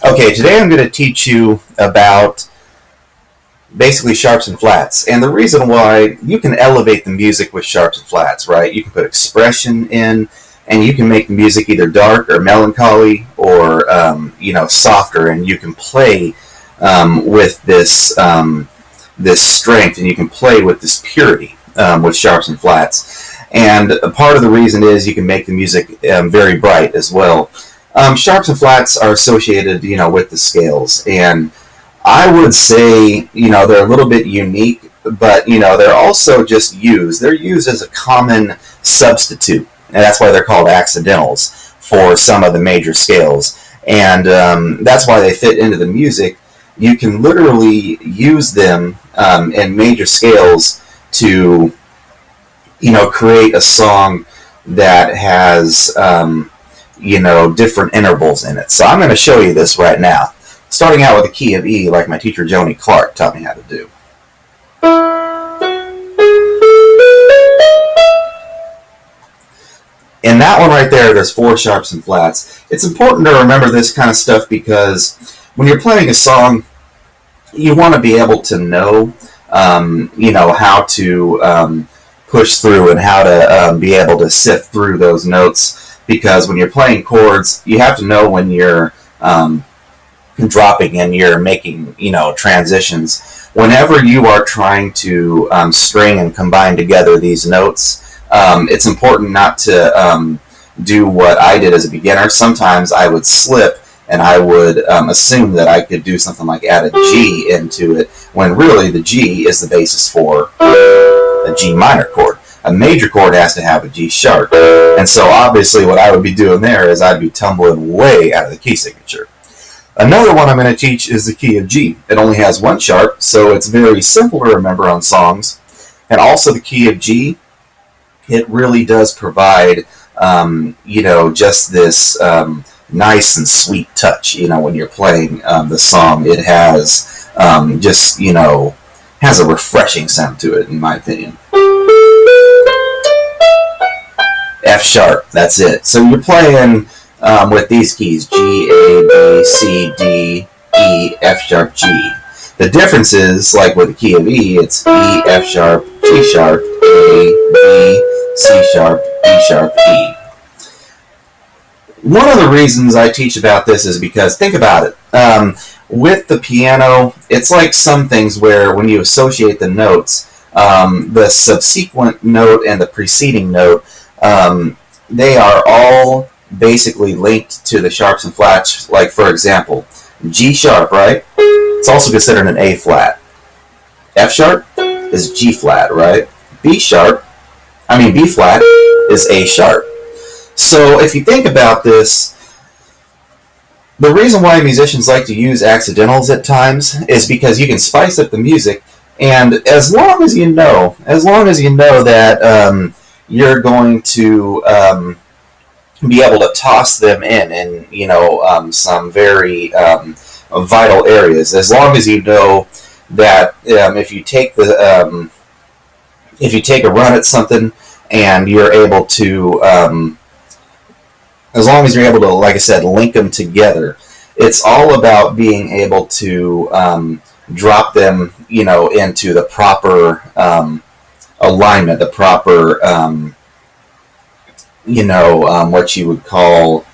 Okay, today I'm going to teach you about basically sharps and flats. And the reason why you can elevate the music with sharps and flats, right? You can put expression in, and you can make the music either dark or melancholy or, softer, and you can play with this strength, and you can play with this purity with sharps and flats. And part of the reason is you can make the music very bright as well. Sharps and flats are associated, with the scales, and I would say, they're a little bit unique, but, they're also just used. They're used as a common substitute, and that's why they're called accidentals for some of the major scales, and that's why they fit into the music. You can literally use them in major scales to, create a song that has different intervals in it. So I'm going to show you this right now. Starting out with the key of E, like my teacher Joni Clark taught me how to do. In that one right there, there's 4 sharps and flats. It's important to remember this kind of stuff because when you're playing a song, you want to be able to know, how to push through and how to be able to sift through those notes. Because when you're playing chords, you have to know when you're dropping and you're making, transitions. Whenever you are trying to string and combine together these notes, it's important not to do what I did as a beginner. Sometimes I would slip and I would assume that I could do something like add a G into it, when really the G is the basis for a G minor chord. A major chord has to have a G sharp. And so obviously what I would be doing there is I'd be tumbling way out of the key signature. Another one I'm going to teach is the key of G. It only has 1 sharp, so it's very simple to remember on songs. And also the key of G, it really does provide, just this nice and sweet touch, when you're playing the song. It has has a refreshing sound to it, in my opinion. F sharp, that's it. So you're playing with these keys, G, A, B, C, D, E, F sharp, G. The difference is, like with the key of E, it's E, F sharp, G sharp, A, B, C sharp, E sharp, E. One of the reasons I teach about this is because, think about it, with the piano, it's like some things where when you associate the notes, the subsequent note and the preceding note, they are all basically linked to the sharps and flats. Like, for example, G sharp, right? It's also considered an A flat. F sharp is G flat, right? B flat is A sharp. So if you think about this, the reason why musicians like to use accidentals at times is because you can spice up the music, and as long as you know that you're going to be able to toss them in some very vital areas. As long as you know that if you take a run at something and you're able to, as long as you're able to, like I said, link them together, it's all about being able to drop them, into the proper alignment, the proper, what you would call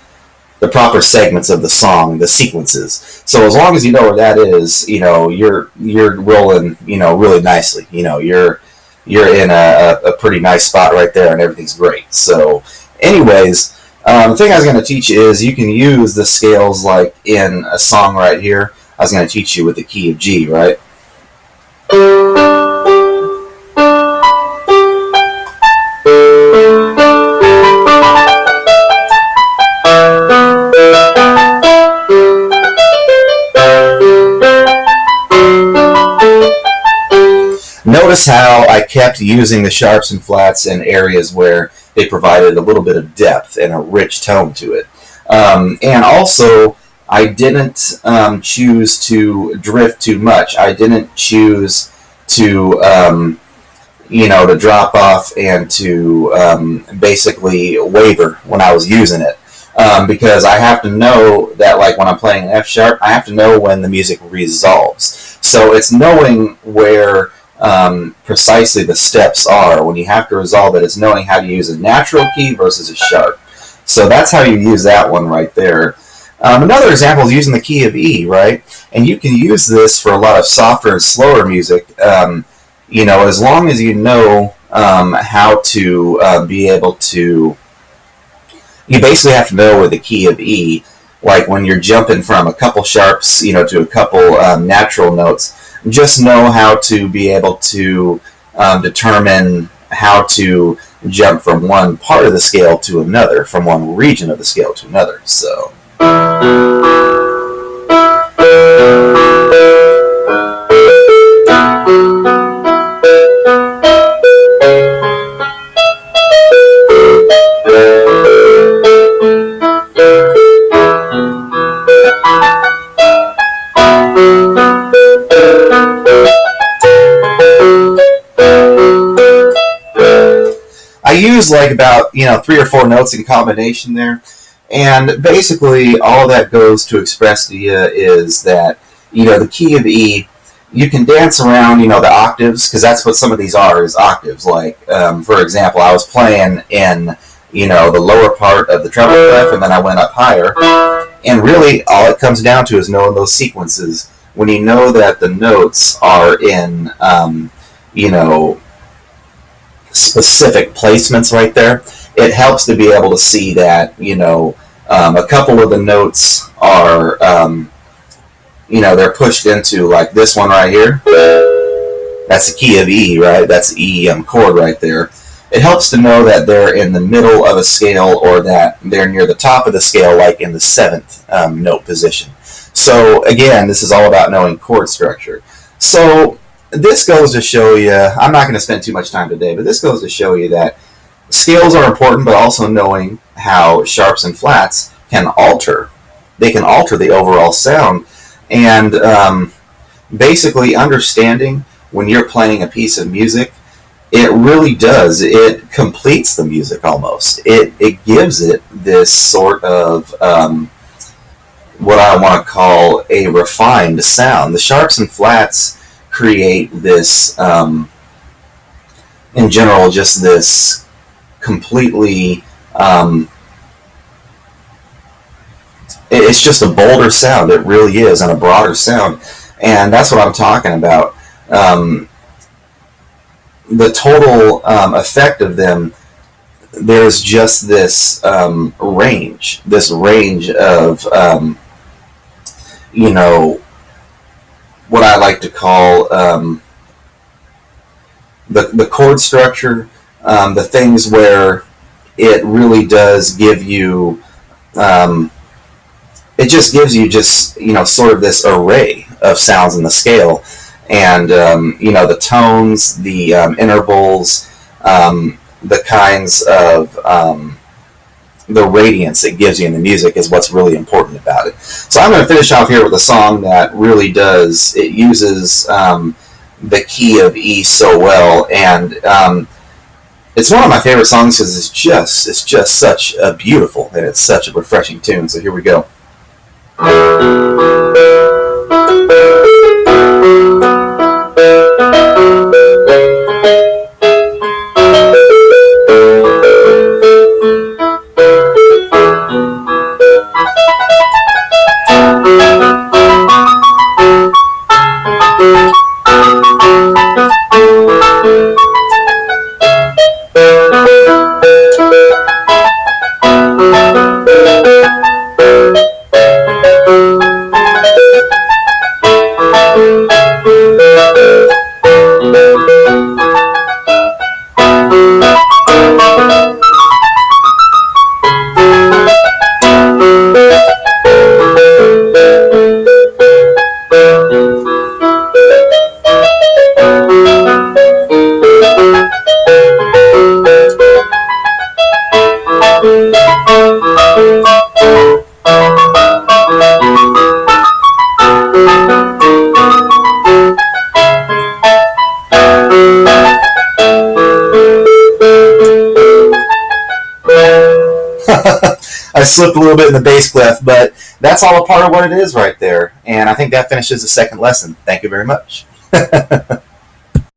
the proper segments of the song, the sequences. So as long as you know where that is, you're rolling, really nicely. You're in a pretty nice spot right there, and everything's great. So, anyways, the thing I was going to teach you is you can use the scales like in a song right here. I was going to teach you with the key of G, right? Notice how I kept using the sharps and flats in areas where they provided a little bit of depth and a rich tone to it. And also, I didn't choose to drift too much. I didn't choose to, to drop off and to basically waver when I was using it. because I have to know that, like when I'm playing an F sharp, I have to know when the music resolves. So it's knowing where precisely the steps are. When you have to resolve it, it's knowing how to use a natural key versus a sharp. So that's how you use that one right there. Another example is using the key of E, right? And you can use this for a lot of softer and slower music, as long as you know how to be able to. You basically have to know where the key of E, like when you're jumping from a couple sharps, to a couple natural notes, just know how to be able to determine how to jump from one part of the scale to another, from one region of the scale to another. So. I use like about 3 or 4 notes in combination there, and basically all of that goes to express to you is that the key of E, you can dance around the octaves, because that's what some of these are, is octaves. Like for example, I was playing in the lower part of the treble clef, and then I went up higher, and really all it comes down to is knowing those sequences. When you know that the notes are in specific placements right there, it helps to be able to see that a couple of the notes are they're pushed into, like this one right here. That's the key of E, right? That's the E chord right there. It helps to know that they're in the middle of a scale, or that they're near the top of the scale, like in the 7th note position. So again, this is all about knowing chord structure. So this goes to show you, I'm not going to spend too much time today, but this goes to show you that scales are important, but also knowing how sharps and flats can alter. They can alter the overall sound. And basically understanding when you're playing a piece of music, it really does. It completes the music almost. It gives it this sort of what I want to call a refined sound. The sharps and flats create this, in general, just this completely, it's just a bolder sound. It really is, and a broader sound. And that's what I'm talking about. The total effect of them, there's just this range of, what I like to call the chord structure, the things where it really does give you, it just gives you sort of this array of sounds in the scale, and the tones, the intervals, the kinds of the radiance it gives you in the music is what's really important about it. So I'm going to finish off here with a song that really does, it uses the key of E so well, and it's one of my favorite songs because it's just such a beautiful, and it's such a refreshing tune. So here we go. slipped a little bit in the bass clef, but that's all a part of what it is right there. And I think that finishes the second lesson. Thank you very much.